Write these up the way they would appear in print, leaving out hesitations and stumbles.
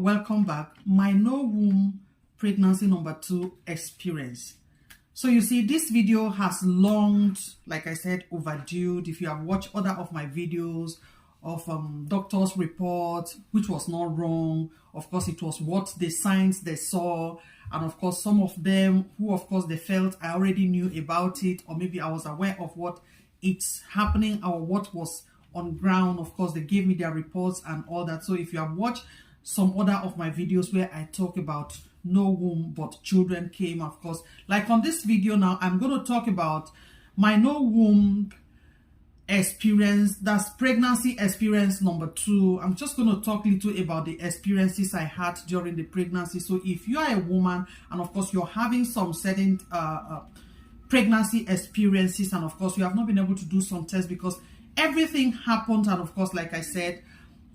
welcome back. My no womb pregnancy number 2 experience. So you see, this video has long, like I said, overdue. If you have watched other of my videos of doctor's report, which was not wrong, of course it was what the signs they saw, and of course some of them who of course they felt I already knew about it, or maybe I was aware of what it's happening or what was on ground. Of course they gave me their reports and all that. So if you have watched some other of my videos where I talk about no womb but children came, of course, like on this video now, I'm going to talk about my no womb experience. That's pregnancy experience number 2. I'm just going to talk a little about the experiences I had during the pregnancy. So if you are a woman and of course you're having some certain pregnancy experiences, and of course you have not been able to do some tests because everything happened, and of course, like I said,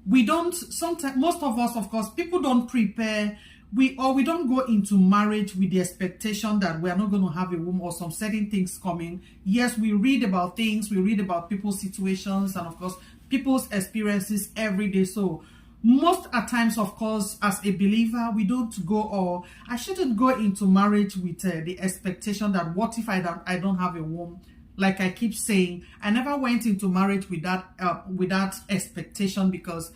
we don't, sometimes most of us, of course, people don't prepare, we don't go into marriage with the expectation that we are not going to have a womb or some certain things coming. Yes, we read about things, we read about people's situations and of course people's experiences every day. So most at times, of course, as a believer, we don't go, or I shouldn't go into marriage with the expectation that what if I don't have a womb. Like I keep saying, I never went into marriage with that expectation, because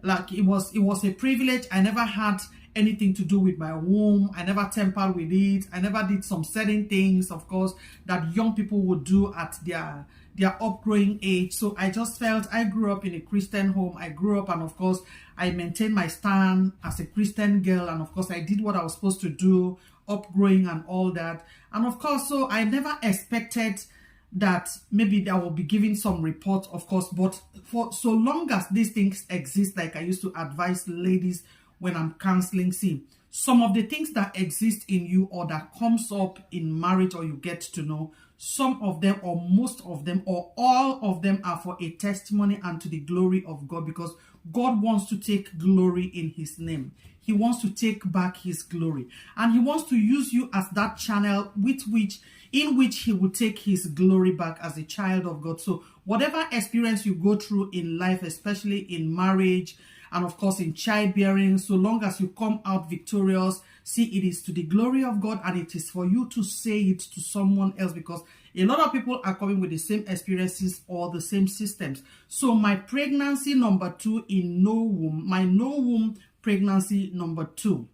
like it was a privilege. I never had anything to do with my womb. I never tampered with it. I never did some certain things, of course, that young people would do at their upgrowing age. So I just felt, I grew up in a Christian home. I grew up, and of course I maintained my stand as a Christian girl, and of course I did what I was supposed to do, upgrowing and all that. And of course, so I never expected that maybe I will be giving some report, of course, but for so long as these things exist, like I used to advise ladies when I'm counseling, see, some of the things that exist in you or that comes up in marriage or you get to know, some of them or most of them or all of them are for a testimony and to the glory of God, because God wants to take glory in his name. He wants to take back his glory, and he wants to use you as that channel in which he will take his glory back as a child of God. So whatever experience you go through in life, especially in marriage and of course in childbearing, so long as you come out victorious, see, it is to the glory of God, and it is for you to say it to someone else, because a lot of people are coming with the same experiences or the same systems. So my pregnancy number 2 in no womb, my no womb pregnancy number 2.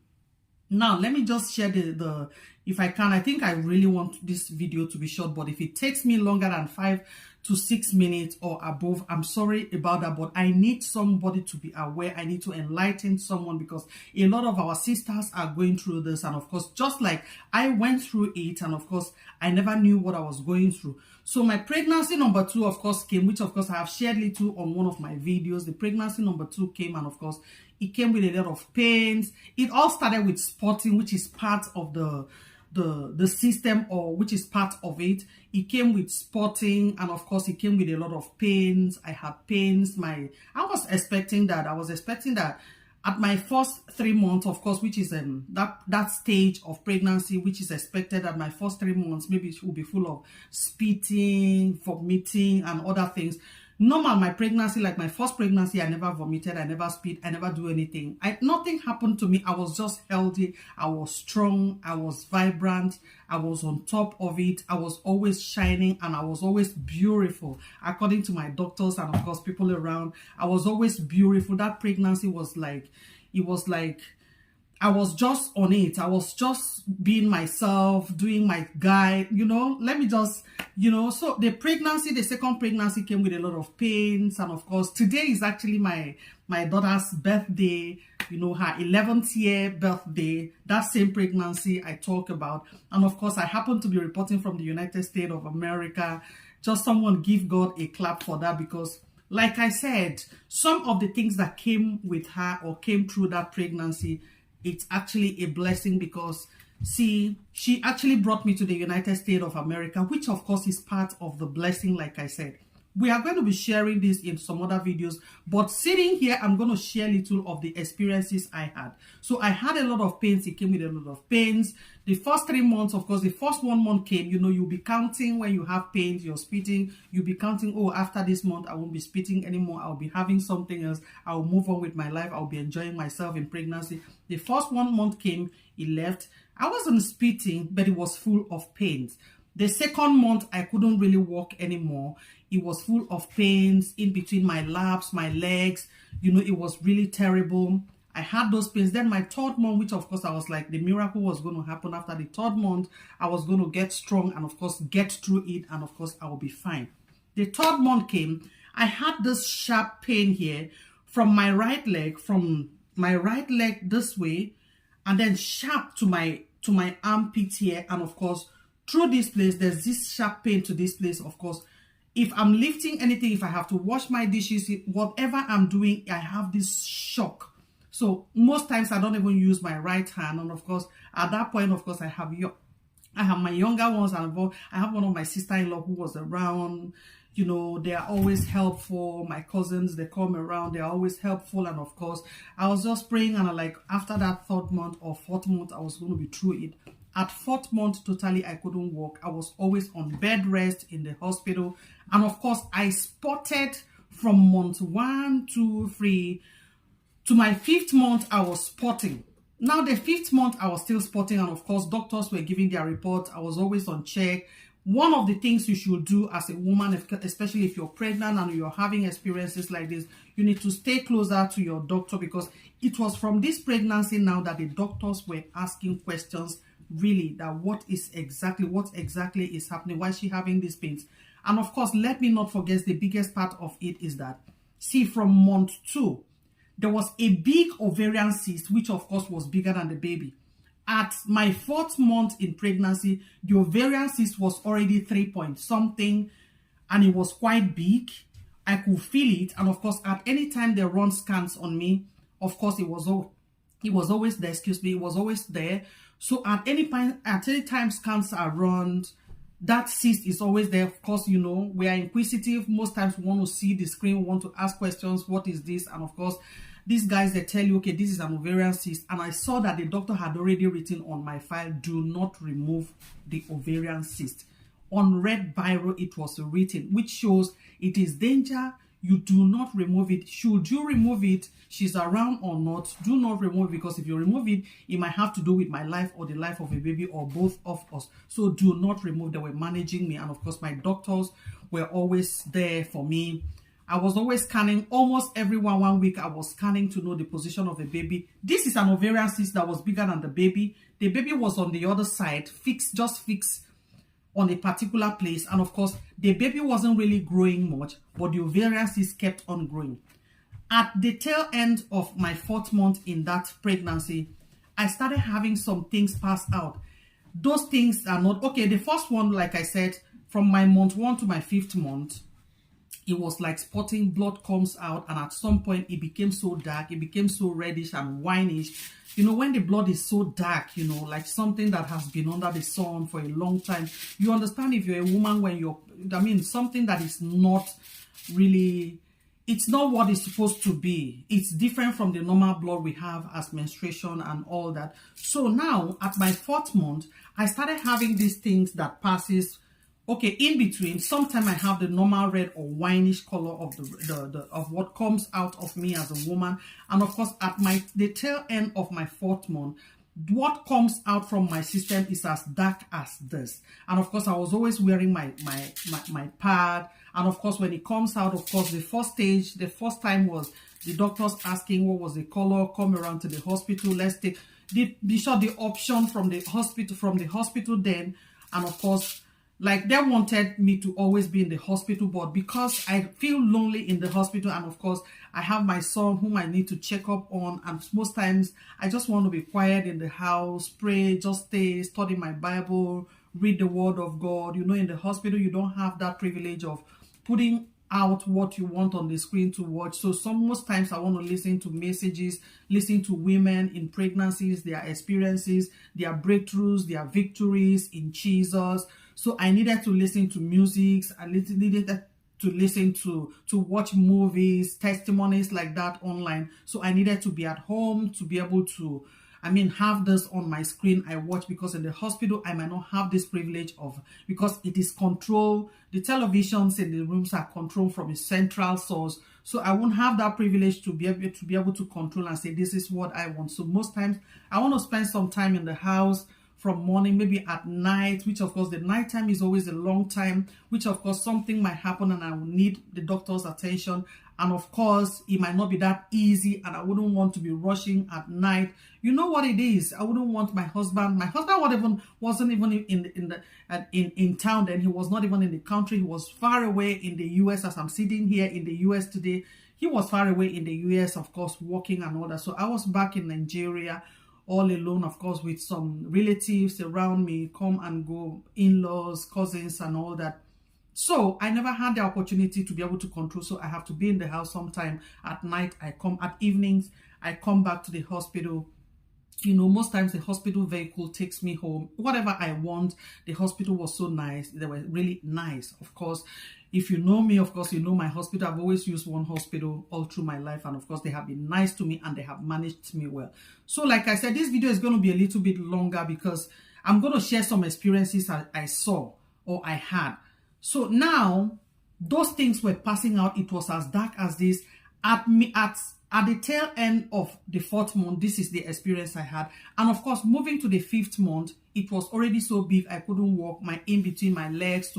Now, let me just share the if I can. I think I really want this video to be short, but if it takes me longer than 5 to 6 minutes or above, I'm sorry about that, but I need somebody to be aware. I need to enlighten someone, because a lot of our sisters are going through this, and of course, just like I went through it, and of course, I never knew what I was going through. So my pregnancy number 2, of course, came, which of course I have shared little on one of my videos. The pregnancy number 2 came, and of course, it came with a lot of pains. It all started with spotting, which is part of the system, or which is part of it. It came with spotting, and of course it came with a lot of pains. I had pains. I was expecting that at my first 3 months, of course, which is that stage of pregnancy, which is expected at my first 3 months, maybe it will be full of spitting, vomiting and other things. Normal, my pregnancy, like my first pregnancy, I never vomited, I never spit, I never do anything. Nothing happened to me. I was just healthy, I was strong, I was vibrant, I was on top of it, I was always shining, and I was always beautiful. According to my doctors and of course people around, I was always beautiful. That pregnancy was like, it was like, I was just on it. I was just being myself, doing my guy, let me just, so the second pregnancy came with a lot of pains. And of course, today is actually my daughter's birthday, her 11th year birthday, that same pregnancy I talk about. And of course, I happen to be reporting from the United States of America. Just someone give God a clap for that, because like I said, some of the things that came with her or came through that pregnancy, it's actually a blessing, because see, she actually brought me to the United States of America, which of course is part of the blessing, like I said. We are going to be sharing this in some other videos, but sitting here, I'm going to share little of the experiences I had. So I had a lot of pains. It came with a lot of pains. The first 3 months, of course, the first 1 month came, you know, you'll be counting when you have pains, you're spitting, you'll be counting, oh, after this month, I won't be spitting anymore. I'll be having something else. I'll move on with my life. I'll be enjoying myself in pregnancy. The first 1 month came, it left. I wasn't spitting, but it was full of pains. The second month, I couldn't really walk anymore. It was full of pains in between my laps, my legs. You know, it was really terrible. I had those pains. Then my third month, which of course I was like, the miracle was going to happen after the third month. I was going to get strong and of course get through it. And of course I will be fine. The third month came. I had this sharp pain here from my right leg this way, and then sharp to my armpit here. And of course, through this place, there's this sharp pain to this place. Of course, if I'm lifting anything, if I have to wash my dishes, whatever I'm doing, I have this shock. So most times I don't even use my right hand. And of course, at that point, of course, I have my younger ones, and I have one of my sister-in-law who was around. You know, they are always helpful. My cousins, they come around, they're always helpful. And of course, I was just praying, and like after that third month or fourth month, I was going to be through it. At fourth month, totally, I couldn't walk. I was always on bed rest in the hospital. And of course, I spotted from month 1, 2, 3 to my 5th month, I was spotting. Now, the 5th month, I was still spotting. And of course, doctors were giving their reports. I was always on check. One of the things you should do as a woman, especially if you're pregnant and you're having experiences like this, you need to stay closer to your doctor, because it was from this pregnancy now that the doctors were asking questions, really, that what exactly is happening, why is she having these pains. And of course, let me not forget, the biggest part of it is that, see, from month 2, there was a big ovarian cyst, which of course was bigger than the baby. At my 4th month in pregnancy, the ovarian cyst was already 3 point something, and it was quite big. I could feel it. And of course, at any time they run scans on me, of course, it was always there, it was always there. So at any time scans are run, that cyst is always there. Of course, you know, we are inquisitive. Most times we want to see the screen, we want to ask questions. What is this? And of course, these guys, they tell you, okay, this is an ovarian cyst. And I saw that the doctor had already written on my file, do not remove the ovarian cyst. On red biro, it was written, which shows it is danger. You do not remove it. Should you remove it, she's around or not, do not remove it, because if you remove it, it might have to do with my life or the life of a baby or both of us. So do not remove. They were managing me. And of course, my doctors were always there for me. I was always scanning. Almost every 1 week, I was scanning to know the position of the baby. This is an ovarian cyst that was bigger than the baby. The baby was on the other side, just fixed on a particular place. And of course, the baby wasn't really growing much, but the ovarian cyst kept on growing. At the tail end of my 4th month in that pregnancy, I started having some things pass out. Those things are not, okay, the first one, like I said, from my month 1 to my 5th month, it was like spotting, blood comes out, and at some point it became so dark, it became so reddish and whinish. You know, when the blood is so dark, you know, like something that has been under the sun for a long time, you understand if you're a woman when something that is not really, it's not what it's supposed to be. It's different from the normal blood we have as menstruation and all that. So now, at my 4th month, I started having these things that passes. Okay, in between, sometimes I have the normal red or whinish color of of what comes out of me as a woman. And of course, at the tail end of my 4th month, what comes out from my system is as dark as this. And of course, I was always wearing my pad. And of course, when it comes out, of course, the first time was the doctors asking what was the color, come around to the hospital, let's take the option from the hospital then. And of course, like, they wanted me to always be in the hospital, but because I feel lonely in the hospital, and of course, I have my son whom I need to check up on, and most times I just want to be quiet in the house, pray, just stay, study my Bible, read the Word of God. You know, in the hospital, you don't have that privilege of putting out what you want on the screen to watch. So most times I want to listen to messages, listen to women in pregnancies, their experiences, their breakthroughs, their victories in Jesus. So I needed to listen to music. I needed to listen to watch movies, testimonies like that online. So I needed to be at home to be able to, have this on my screen I watch, because in the hospital I might not have this privilege of, because it is controlled. The televisions in the rooms are controlled from a central source. So I won't have that privilege to be able to control and say, this is what I want. So most times I want to spend some time in the house from morning, maybe at night, which of course the night time is always a long time, which of course something might happen and I will need the doctor's attention. And of course, it might not be that easy, and I wouldn't want to be rushing at night. You know what it is? I wouldn't want my husband. My husband wasn't even in town then. He was not even in the country. He was far away in the US. As I'm sitting here in the US today, he was far away in the US, of course, working and all that. So I was back in Nigeria, all alone, of course, with some relatives around me, come and go, in-laws, cousins, and all that. So I never had the opportunity to be able to control. So I have to be in the house sometime at night. I come at evenings. I come back to the hospital. Most times the hospital vehicle takes me home. Whatever I want. The hospital was so nice. They were really nice. Of course, if you know me, of course, you know my hospital. I've always used one hospital all through my life. And of course, they have been nice to me and they have managed me well. So like I said, this video is going to be a little bit longer because I'm going to share some experiences I saw or I had. So now, those things were passing out. It was as dark as this. At the tail end of the 4th month, this is the experience I had. And of course, moving to the 5th month, it was already so big I couldn't walk. In between my legs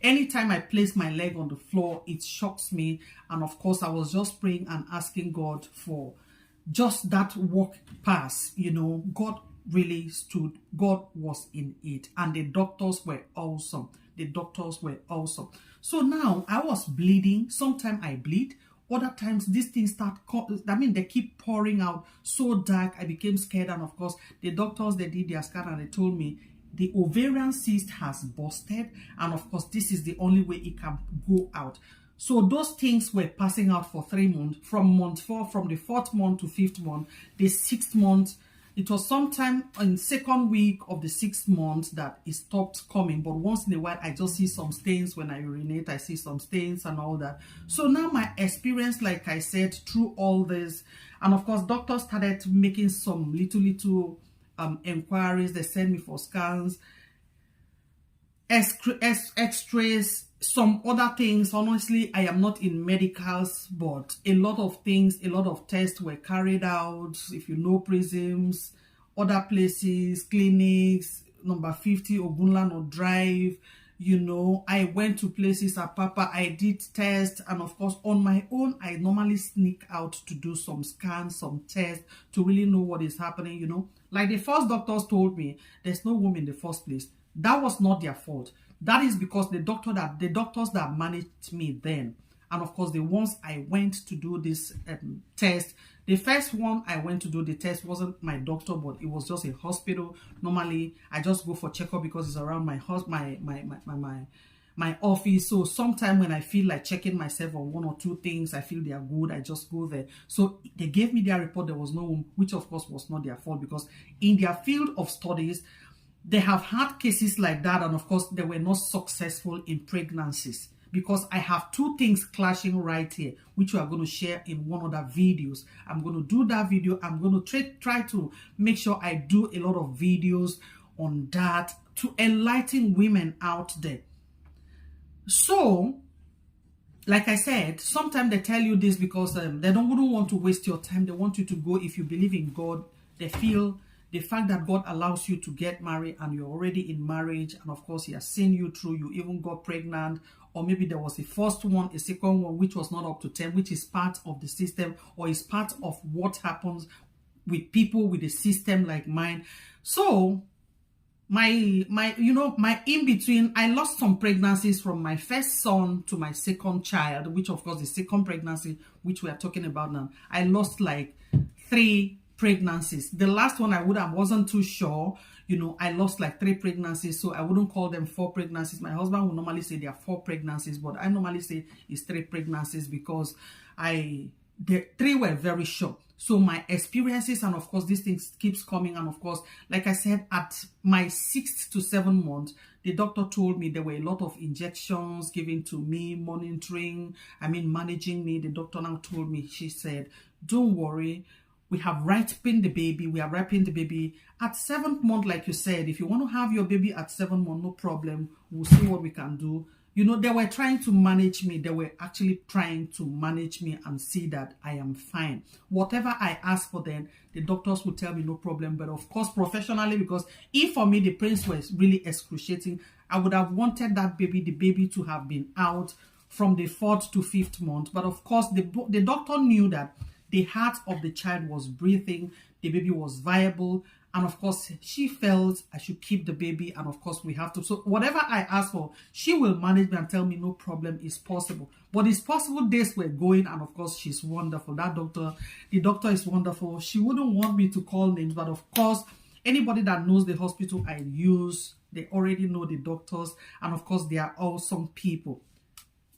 anytime I place my leg on the floor, it shocks me. And of course, I was just praying and asking God for just that walk pass. God really stood. God was in it. And the doctors were awesome. So now I was bleeding. Sometimes I bleed. Other times these things they keep pouring out. So dark, I became scared. And of course, the doctors, they did their scan and they told me the ovarian cyst has busted. And of course, this is the only way it can go out. So those things were passing out for 3 months. From month 4, from the 4th month to 5th month. The 6th month, it was sometime in 2nd week of the 6th month that it stopped coming. But once in a while, I just see some stains when I urinate. I see some stains and all that. So now my experience, like I said, through all this, and of course, doctors started making some little inquiries. They sent me for scans, x-rays, some other things. Honestly, I am not in medicals, but a lot of things, a lot of tests were carried out. If you know Prisms, other places, clinics, number 50 Ogunlano Drive, I went to places at Papa. I did tests, and of course, on my own, I normally sneak out to do some scans, some tests to really know what is happening. Like the first doctors told me, there's no womb in the first place. That was not their fault. That is because the doctors that managed me then, and of course the ones I went to do this test, the first one I went to do the test wasn't my doctor, but it was just a hospital. Normally I just go for checkup because it's around my office. So sometime when I feel like checking myself on 1 or 2 things, I feel they are good, I just go there. So they gave me their report, there was no womb, which of course was not their fault, because in their field of studies they have had cases like that, and of course they were not successful in pregnancies. Because I have 2 things clashing right here, which we are going to share in one other videos. I'm going to do that video. I'm going to try to make sure I do a lot of videos on that to enlighten women out there. So, like I said, sometimes they tell you this because they wouldn't want to waste your time. They want you to go. If you believe in God, they feel the fact that God allows you to get married and you're already in marriage, and of course He has seen you through, you even got pregnant, or maybe there was a first one, a second one, which was not up to 10, which is part of the system, or is part of what happens with people with a system like mine. So my in between, I lost some pregnancies from my first son to my second child, which of course the second pregnancy, which we are talking about now, I lost like 3 pregnancies. The last one I wasn't too sure. I lost like 3 pregnancies, so I wouldn't call them 4 pregnancies. My husband would normally say there are 4 pregnancies, but I normally say it's 3 pregnancies because the 3 were very short. So my experiences, and of course, these things keeps coming. And of course, like I said, at my 6th to 7th month, the doctor told me there were a lot of injections given to me, managing me. The doctor now told me, she said, don't worry, we have ripened the baby. We are ripening the baby at 7th month. Like you said, if you want to have your baby at 7th month, no problem. We'll see what we can do. You know, they were trying to manage me. They were actually trying to manage me and see that I am fine. Whatever I ask for them, the doctors would tell me no problem. But of course, professionally, because if for me, the pains were really excruciating, I would have wanted that baby, the baby to have been out from the 4th to 5th month. But of course, the doctor knew that the heart of the child was breathing, the baby was viable, and of course, she felt I should keep the baby, and of course, we have to. So whatever I ask for, she will manage me and tell me no problem, is possible. But it's possible. Days were going, and of course, she's wonderful. That doctor, the doctor is wonderful. She wouldn't want me to call names, but of course, anybody that knows the hospital I use, they already know the doctors, and of course, they are awesome people.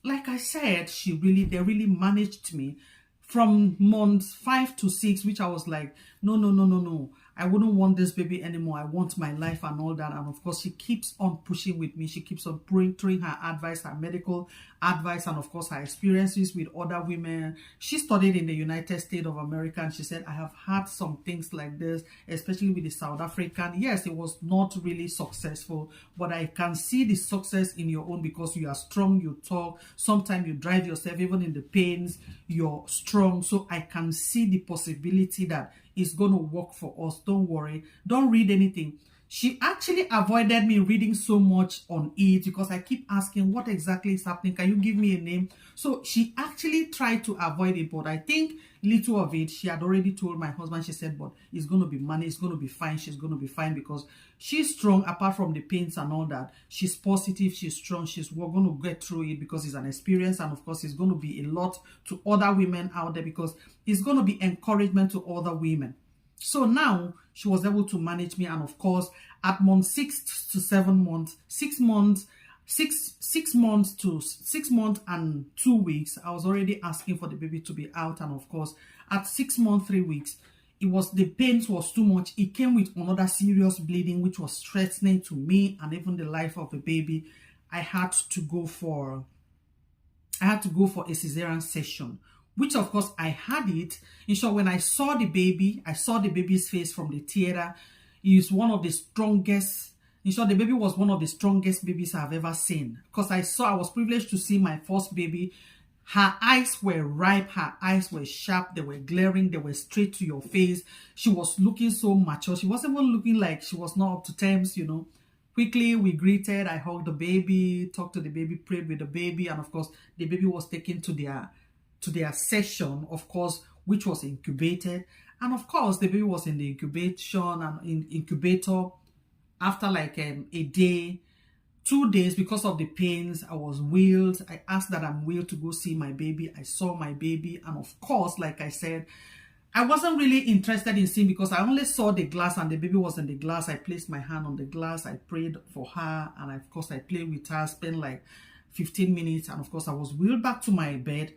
Like I said, they really managed me from months 5 to 6, which I was like, no. I wouldn't want this baby anymore. I want my life and all that. And of course, she keeps on pushing with me. She keeps on bringing her advice, her medical advice, and of course, her experiences with other women. She studied in the United States of America, and she said, I have had some things like this, especially with the South African. Yes, it was not really successful, but I can see the success in your own because you are strong, you talk, sometimes you drive yourself, even in the pains, you're strong. So I can see the possibility that it's going to work for us. Don't worry. Don't read anything. She actually avoided me reading so much on it because I keep asking what exactly is happening. Can you give me a name? So she actually tried to avoid it, but I think little of it, she had already told my husband. She said, but it's going to be money. It's going to be fine. She's going to be fine because she's strong apart from the pains and all that. She's positive. She's strong. We're going to get through it because it's an experience. And of course, it's going to be a lot to other women out there because it's going to be encouragement to other women. So now she was able to manage me, and of course, at month 6 to 7 months, 6 months to 6 months and 2 weeks, I was already asking for the baby to be out, and of course, at 6 months 3 weeks, the pains was too much. It came with another serious bleeding, which was threatening to me and even the life of the baby. I had to go for a cesarean session, which of course I had it. In short, when I saw the baby's face from the theater. It's one of the strongest. In short, the baby was one of the strongest babies I've ever seen. Because I was privileged to see my first baby. Her eyes were ripe, her eyes were sharp, they were glaring, they were straight to your face. She was looking so mature. She wasn't even looking like she was not up to terms, you know. Quickly, we greeted, I hugged the baby, talked to the baby, prayed with the baby, and of course, the baby was taken to their session, of course, which was incubated. And of course, the baby was in the incubation and in incubator after like a day, 2 days, because of the pains. I was wheeled. I asked that I'm wheeled to go see my baby. I saw my baby. And of course, like I said, I wasn't really interested in seeing because I only saw the glass and the baby was in the glass. I placed my hand on the glass. I prayed for her. And of course, I played with her, spent like 15 minutes. And of course, I was wheeled back to my bed.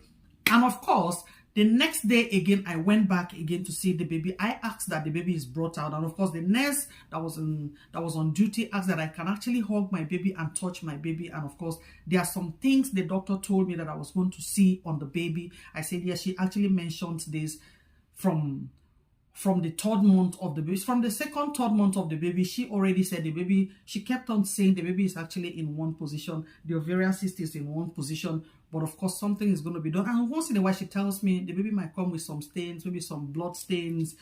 And of course, the next day again, I went back again to see the baby. I asked that the baby is brought out. And of course, the nurse that was on duty asked that I can actually hug my baby and touch my baby. And of course, there are some things the doctor told me that I was going to see on the baby. I said, yes, she actually mentioned this from the 3rd month of the baby. From the 2nd, 3rd month of the baby, she already said the baby, she kept on saying the baby is actually in one position. The ovarian cyst is in one position. But of course, something is going to be done. And once in a while, she tells me the baby might come with some stains, maybe some blood stains.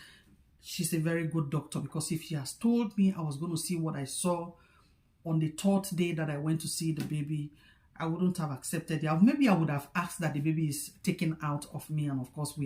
She's a very good doctor because if she has told me I was going to see what I saw on the 3rd day that I went to see the baby, I wouldn't have accepted it. Maybe I would have asked that the baby is taken out of me. And of course,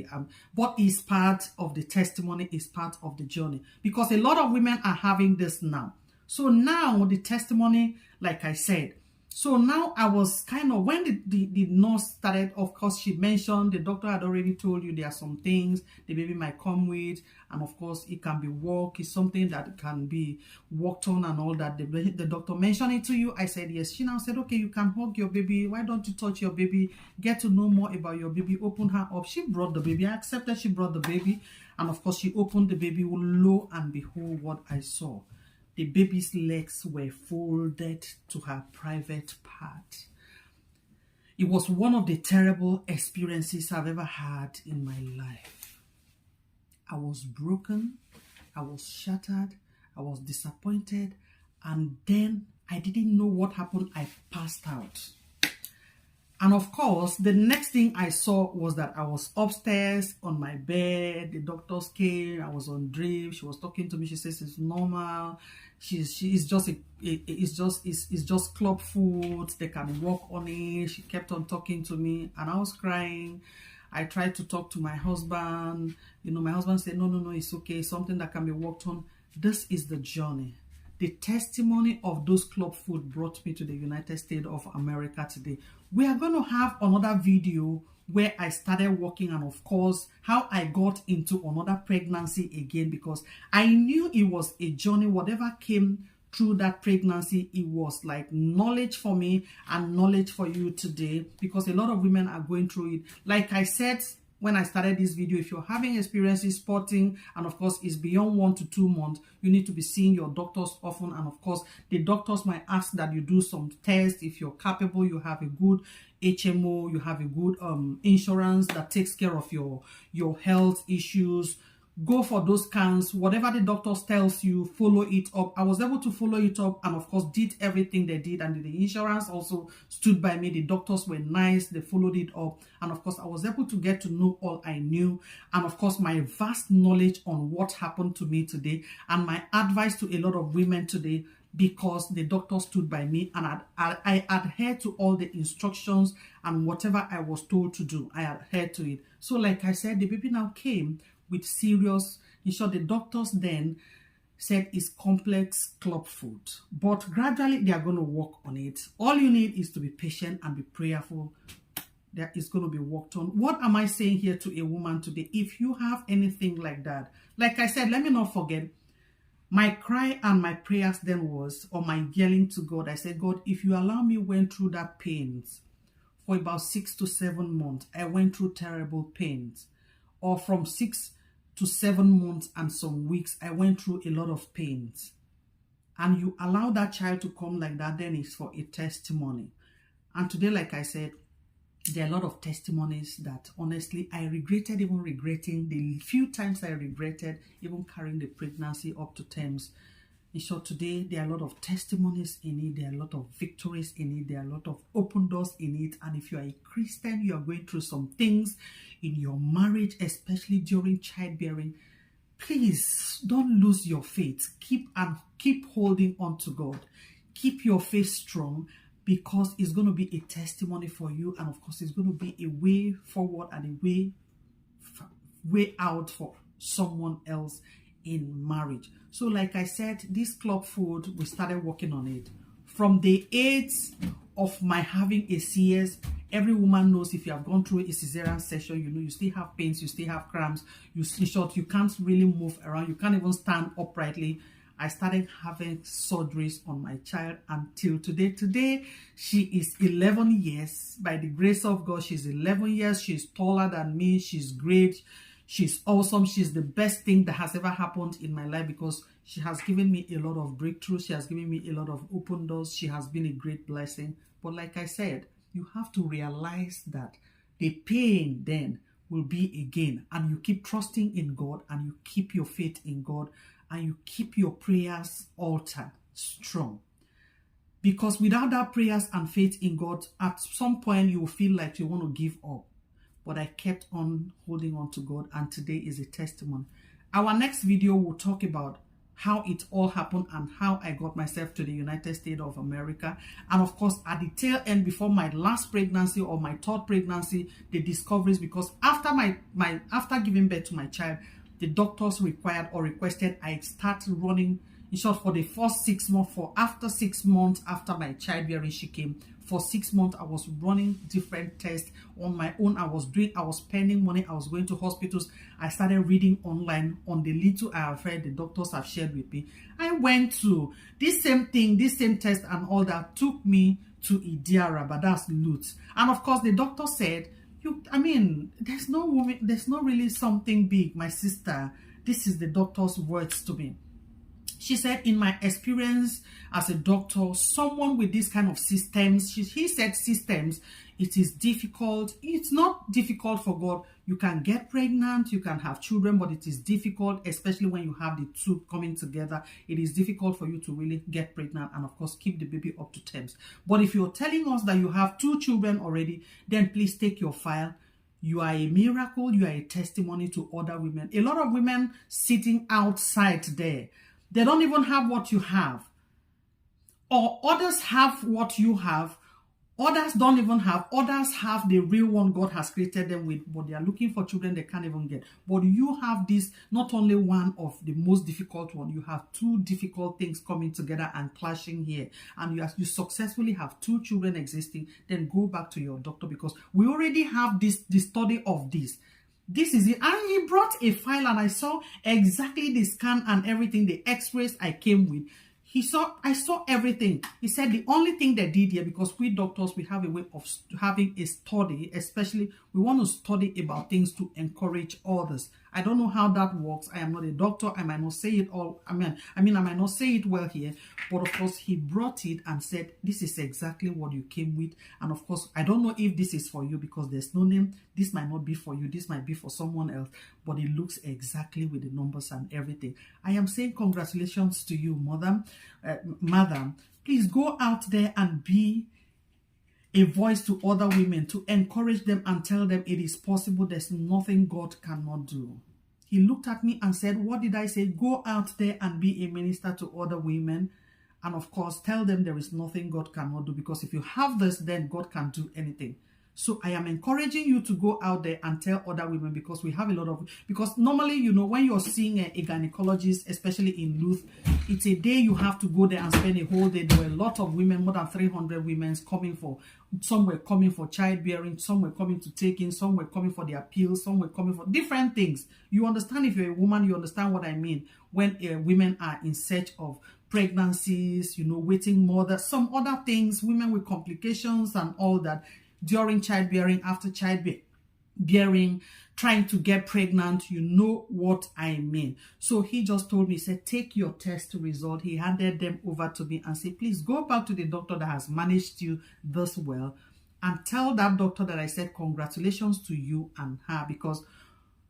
but it's part of the testimony, it's part of the journey. Because a lot of women are having this now. So now the testimony, like I said, so now I was kind of, when the nurse started, of course, she mentioned, the doctor had already told you there are some things the baby might come with. And of course, it can be worked. It's something that can be worked on and all that. The doctor mentioned it to you. I said, yes. She now said, okay, you can hug your baby. Why don't you touch your baby? Get to know more about your baby. Open her up. She brought the baby. I accepted she brought the baby. And of course, she opened the baby. Lo and behold, what I saw. The baby's legs were folded to her private part. It was one of the terrible experiences I've ever had in my life. I was broken. I was shattered. I was disappointed. And then I didn't know what happened. I passed out. And of course, the next thing I saw was that I was upstairs on my bed. The doctors came. I was on drip. She was talking to me. She says it's normal. It's just club food. They can walk on it. She kept on talking to me, and I was crying. I tried to talk to my husband. My husband said, no, it's okay. It's something that can be worked on. This is the journey. The testimony of those club food brought me to the United States of America today. We are going to have another video where I started working, and of course, how I got into another pregnancy again, because I knew it was a journey. Whatever came through that pregnancy, it was like knowledge for me and knowledge for you today, because a lot of women are going through it. Like I said when I started this video, if you're having experiences spotting, and of course it's beyond 1 to 2 months, you need to be seeing your doctors often. And of course, the doctors might ask that you do some tests. If you're capable, you have a good HMO, you have a good insurance that takes care of your health issues. Go for those scans. Whatever the doctors tells you, follow it up. I was able to follow it up, and of course did everything they did, and the insurance also stood by me. The doctors were nice. They followed it up, and of course I was able to get to know all I knew, and of course my vast knowledge on what happened to me today, and my advice to a lot of women today, because the doctor stood by me, and I adhered to all the instructions, and whatever I was told to do, I adhered to it. So like I said, the baby now came with serious, in short, the doctors then said it's complex club food, but gradually they are going to work on it. All you need is to be patient and be prayerful. That is going to be worked on. What am I saying here to a woman today? If you have anything like that, like I said, let me not forget, my cry and my prayers then was, or my yelling to God, I said, God, if you allow me went through that pains for about 6 to 7 months, I went through terrible pains, or from 6 to 7 months and some weeks, I went through a lot of pains, and you allow that child to come like that, then it's for a testimony. And today, like I said, there are a lot of testimonies that honestly I regretted, even regretting the few times I regretted even carrying the pregnancy up to terms. In short, today there are a lot of testimonies in it, there are a lot of victories in it, there are a lot of open doors in it. And if you are a Christian, you are going through some things in your marriage, especially during childbearing, please don't lose your faith. Keep holding on to God. Keep your faith strong, because it's going to be a testimony for you, and of course it's going to be a way forward and a way out for someone else in marriage. So like I said, this club food, we started working on it from the 8th of my having a CS. Every woman knows, if you have gone through a cesarean section, you know you still have pains, you still have cramps, in short, you can't really move around, you can't even stand uprightly. I started having surgeries on my child until today. Today, she is 11 years. By the grace of God, she's 11 years. She's taller than me. She's great. She's awesome. She's the best thing that has ever happened in my life, because she has given me a lot of breakthroughs. She has given me a lot of open doors. She has been a great blessing. But like I said, you have to realize that the pain then will be again. And you keep trusting in God, and you keep your faith in God, and you keep your prayers altered strong. Because without that prayers and faith in God, at some point you will feel like you want to give up. But I kept on holding on to God, and today is a testimony. Our next video will talk about how it all happened and how I got myself to the United States of America. And of course, at the tail end, before my last pregnancy or my third pregnancy, the discoveries, because after after giving birth to my child, the doctors required or requested I start running, in short, for the first 6 months, after 6 months after my childbearing, she came. For 6 months, I was running different tests on my own. I was spending money. I was going to hospitals. I started reading online on the little I have heard the doctors have shared with me. I went to this same thing, this same test and all that took me to Idiaraba, that's Lutz. And of course, the doctor said, I mean, there's no woman, there's not really something big, my sister. This is the doctor's words to me. She said, in my experience as a doctor, someone with this kind of systems, he said systems, it is difficult. It's not difficult for God. You can get pregnant, you can have children, but it is difficult, especially when you have the two coming together. It is difficult for you to really get pregnant and, of course, keep the baby up to terms. But if you're telling us that you have 2 children already, then please take your file. You are a miracle. You are a testimony to other women. A lot of women sitting outside there, they don't even have what you have. Or others have what you have. Others don't even have. Others have the real one God has created them with, but they are looking for children they can't even get. But you have this, not only one of the most difficult one, you have 2 difficult things coming together and clashing here. And you successfully have 2 children existing. Then go back to your doctor, because we already have the study of this. This is it. And he brought a file and I saw exactly the scan and everything, the x-rays I came with. I saw everything. He said the only thing they did here, because we doctors, we have a way of having a study, especially we want to study about things to encourage others. I don't know how that works. I am not a doctor. I might not say it all. I mean, I might not say it well here, but of course he brought it and said, this is exactly what you came with. And of course, I don't know if this is for you because there's no name. This might not be for you. This might be for someone else, but it looks exactly with the numbers and everything. I am saying congratulations to you, madam. Please go out there and be a voice to other women, to encourage them and tell them it is possible. There's nothing God cannot do. He looked at me and said, what did I say? Go out there and be a minister to other women. And of course, tell them there is nothing God cannot do. Because if you have this, then God can do anything. So I am encouraging you to go out there and tell other women, because we have a lot of, because normally, you know, when you're seeing a gynecologist, especially in Luth, it's a day you have to go there and spend a whole day. There were a lot of women, more than 300 women coming for, some were coming for childbearing, some were coming to take in, some were coming for their pills, some were coming for different things. You understand, if you're a woman, you understand what I mean. When women are in search of pregnancies, you know, waiting mother, some other things, women with complications and all that, during childbearing, after childbearing, trying to get pregnant, you know what I mean. So he just told me, he said, take your test result. He handed them over to me and said, please go back to the doctor that has managed you this well and tell that doctor that I said congratulations to you and her, because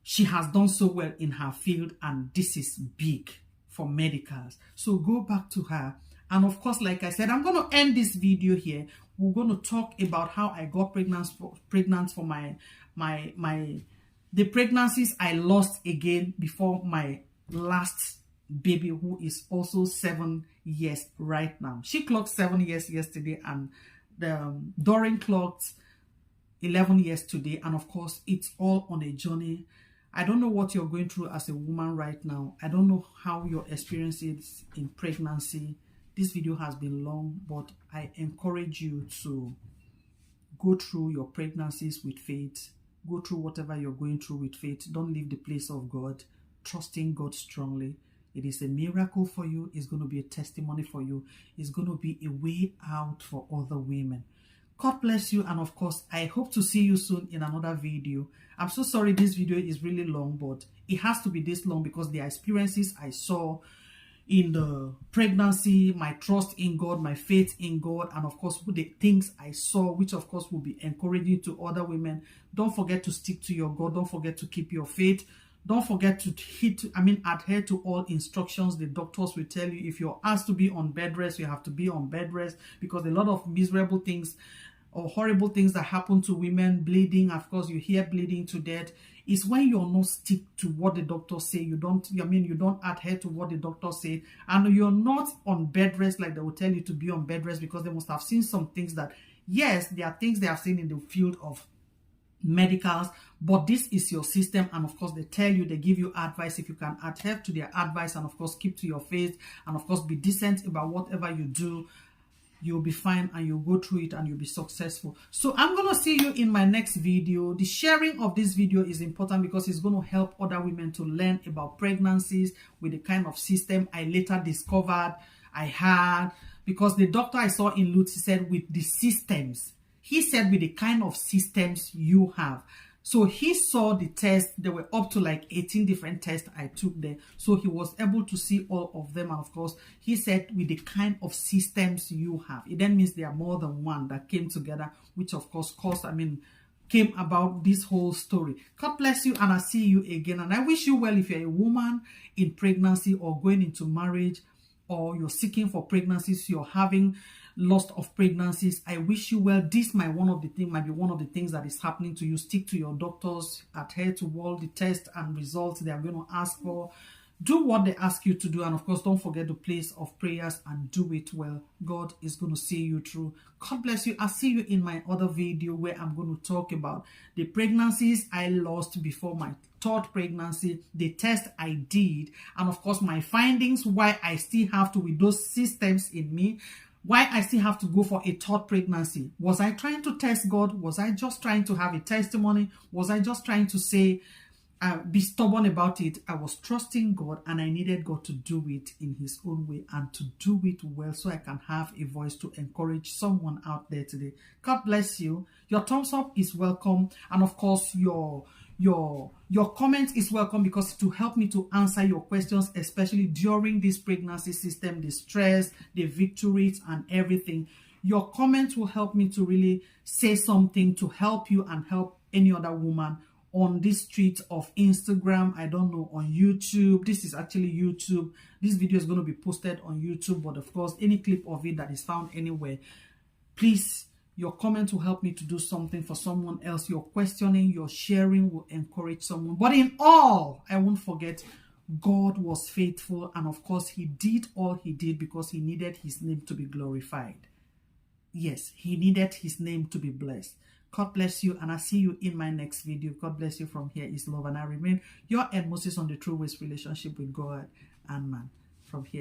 she has done so well in her field and this is big for medicals. So go back to her. And of course, like I said, I'm going to end this video here. We're going to talk about how I got pregnant for the pregnancies I lost again before my last baby, who is also 7 years right now. She clocked 7 years yesterday, and Doreen clocked 11 years today. And of course, it's all on a journey. I don't know what you're going through as a woman right now. I don't know how your experience is in pregnancy. This video has been long, but I encourage you to go through your pregnancies with faith. Go through whatever you're going through with faith. Don't leave the place of God. Trusting God strongly. It is a miracle for you. It's going to be a testimony for you. It's going to be a way out for other women. God bless you. And of course, I hope to see you soon in another video. I'm so sorry this video is really long, but it has to be this long because the experiences I saw in the pregnancy, my trust in God, my faith in God, and of course the things I saw, which of course will be encouraging to other women. Don't forget to stick to your God. Don't forget to keep your faith. Don't forget to adhere to all instructions the doctors will tell you. If you're asked to be on bed rest, you have to be on bed rest, because a lot of miserable things or horrible things that happen to women, bleeding, of course you hear bleeding to death, is when you're not stick to what the doctors say. You don't adhere to what the doctors say, and you're not on bed rest like they will tell you to be on bed rest, because they must have seen some things that, yes, there are things they have seen in the field of medicals, but this is your system. And of course they tell you, they give you advice. If you can adhere to their advice and of course keep to your faith and of course be decent about whatever you do, you'll be fine and you'll go through it and you'll be successful. So I'm going to see you in my next video. The sharing of this video is important because it's going to help other women to learn about pregnancies with the kind of system I later discovered I had, because the doctor I saw in Luth said with the systems, He said with the kind of systems you have. So he saw the test. There were up to like 18 different tests I took there. So he was able to see all of them. And of course, he said with the kind of systems you have, it then means there are more than one that came together, which of course came about this whole story. God bless you, and I'll see you again. And I wish you well if you're a woman in pregnancy or going into marriage, or you're seeking for pregnancies, you're having loss of pregnancies. I wish you well. This might be one of the things that is happening to you. Stick to your doctors, adhere to all the tests and results they are going to ask for. Do what they ask you to do, and of course, don't forget the place of prayers and do it well. God is going to see you through. God bless you. I'll see you in my other video where I'm going to talk about the pregnancies I lost before my third pregnancy, the test I did, and of course, my findings, why I still have to, with those systems in me, why I still have to go for a third pregnancy. Was I trying to test God? Was I just trying to have a testimony? Was I just trying to say, be stubborn about it? I was trusting God, and I needed God to do it in his own way and to do it well, so I can have a voice to encourage someone out there today. God bless you. Your thumbs up is welcome, and of course your comment is welcome, because to help me to answer your questions, especially during this pregnancy system, the stress, the victories, and everything. Your comments will help me to really say something to help you and help any other woman on this street of Instagram, I don't know, on YouTube. This is actually YouTube. This video is going to be posted on YouTube, but of course, any clip of it that is found anywhere, please, your comment will help me to do something for someone else. Your questioning, your sharing will encourage someone. But in all, I won't forget, God was faithful, and of course, he did all he did because he needed his name to be glorified. Yes, he needed his name to be blessed. God bless you, and I'll see you in my next video. God bless you. From here is love, and I remain your Ed Moses on the True Ways relationship with God and man. From here.